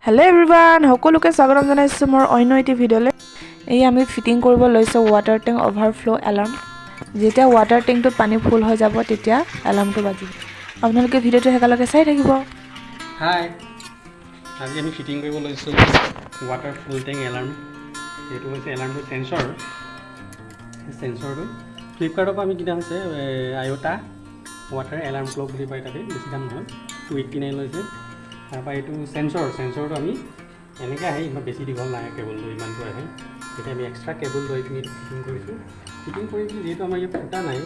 Hello everyone, সকলোকে স্বাগতম জনাইছো মোৰ অন্য এটি ভিডিঅ'লৈ। এই আমি ফিটিং কৰিব লৈছো ওয়াটাৰ ট্যাঙ্ক ওভাৰফ্লো এলাৰ্ম। যেতিয়া ওয়াটাৰ ট্যাঙ্কটো পানী ফুল হৈ যাব তেতিয়া এলাৰ্মটো বাজিব। আপোনালোকে ভিডিঅ'টো হেকালৈকে চাই থাকিব। হাই, আজি আমি ফিটিং কৰিব লৈছো ওয়াটাৰ ফুল ট্যাঙ্ক এলাৰ্ম। এইটো হৈছে এলাৰ্মটো সেন্সৰটো ফ্লিপকাৰ্টৰ পৰা আমি কিনা হৈছে iota ওয়াটাৰ এলাৰ্ম ক্লক বুলি পাই তাতে বেছি দাম নহয় 289 লৈছে। তাৰপৰা এইটো সেন্সৰটো আমি এনেকৈ আহে ইমান বেছি দীঘল নাই কেবলটো ইমানটো আহে। এতিয়া আমি এক্সট্ৰা কেবল লৈ পিনি ফিটিং কৰিছোঁ। ফিটিং কৰি পিনি যিহেতু আমাৰ ইয়াত ফুটা নাই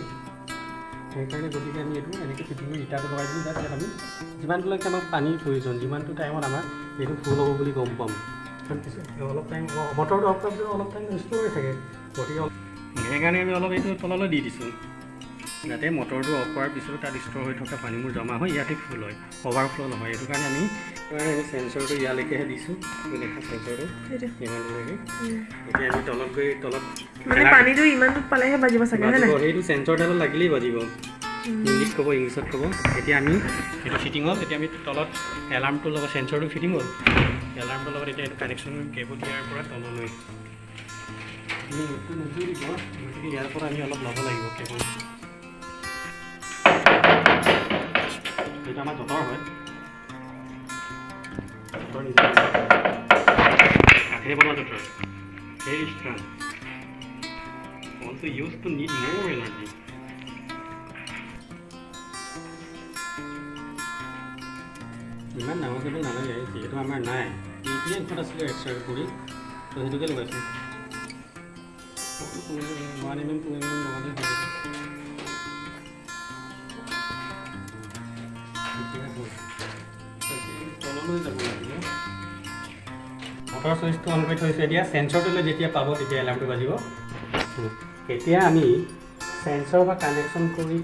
সেইকাৰণে গতিকে আমি এইটো এনেকৈ ফিটিং কৰি ইটাটো লগাই দিলোঁ যাতে আমি যিমানটোলৈকে আমাক পানীৰ প্ৰয়োজন যিমানটো টাইমত আমাৰ এইটো ফুল হ'ব বুলি গম পাম। কাৰণ পিছত অলপ টাইম মটৰটো অফ কৰাৰ পিছত অলপ টাইম ষ্ট'ৰ হৈ থাকে গতিকে সেইকাৰণে আমি অলপ এইটো তললৈ দি দিছোঁ যাতে মটৰটো অফ কৰাৰ পিছত তাত ষ্ট'ৰ হৈ থকা পানীবোৰ জমা হৈ ইয়াতে ফুল হয় অভাৰফ্ল' নহয়। এইটো কাৰণে আমি সেন্সৰটো ইয়ালৈকেহে দিছোঁ দেখা সেন্সৰটো ইমানলৈকে। এতিয়া আমি তলত মানে পানীটো ইমানটোত পালেহে বাজিব চাগে হয় নাই? সেইটো সেন্সৰডালত লাগিলেই বাজিব। হিন্দীত ক'ব ইংলিছত ক'ব। এতিয়া আমি এইটো ফিটিং হ'ল। এতিয়া আমি তলত এলাৰ্মটোৰ লগত সেন্সৰটো ফিটিং হ'ল। এলাৰ্মটোৰ লগত এতিয়া এইটো কানেকশ্যন কেবল ইয়াৰ পৰা তললৈ গতিকে ইয়াৰ পৰা আমি অলপ ল'ব লাগিব কেবল। এইটো আমাৰ জতৰ হয় কাঠেৰে বনোৱা জতৰ very strong also used to need more energy. ইমান ডাঙৰ কেবল নালাগে যিহেতু আমাৰ নাই এইটোৱে ইনপুট আছিলে এক্সট্ৰা কৰি তো সেইটোকে লগাইছোঁ 1 mm 2 mm লগালে তললৈ যাব লাগিব। মটৰ চুইচটো অন কৰি থৈছোঁ। এতিয়া সেন্সৰটোলৈ যেতিয়া পাব তেতিয়া এলাৰ্মটো বাজিব। এতিয়া আমি সেন্সৰ বা কানেকশ্যন কৰি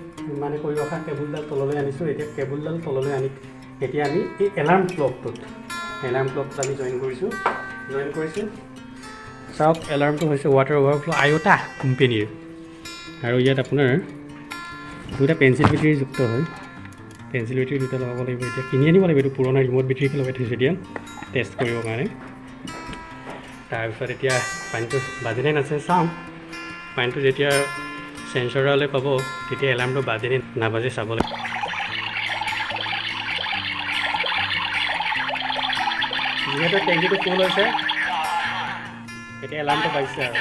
ৰখা কেবুলডাল তললৈ আনিছোঁ। এতিয়া কেবুলডাল তললৈ আনি এতিয়া আমি এই এলাৰ্ম ক্লকটোত আমি জইন কৰিছোঁ চাওক এলাৰ্মটো হৈছে ওৱাটাৰ অভাৰফ্ল' iota কোম্পেনীৰ আৰু ইয়াত আপোনাৰ দুটা পেঞ্চিল বেটাৰী যুক্ত হয়। পেঞ্চিল বেটাৰী দুটা লগাব লাগিব। এতিয়া কিনি আনিব লাগিব। এইটো পুৰণা ৰিম'ট বেটাৰীকে লগাই থৈছোঁ এতিয়া টেষ্ট কৰিবৰ কাৰণে। তাৰপিছত এতিয়া পানীটো বাজেনে নাছে চাওঁ। পানীটো যেতিয়া সেন্সৰলৈ পাব তেতিয়া এলাৰ্মটো বাজেনে নাবাজে চাব লাগিব। যিহেতু টেংকিটো ফুল হৈছে এতিয়া এলাৰ্মটো বাজিছে আৰু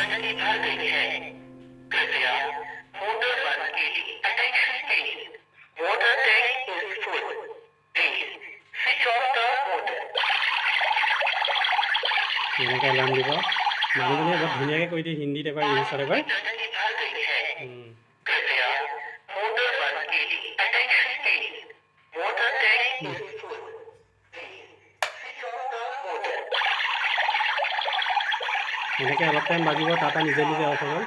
এনেকৈ এলাৰ্ম দিব। মানুহজনীয়ে বহুত ধুনীয়াকৈ কৈ দিয়ে হিন্দীত এবাৰ ইংলিছত এবাৰ। এনেকৈ অলপ টাইম বাজিব তাৰপৰা নিজে অফ হৈ গ'ল।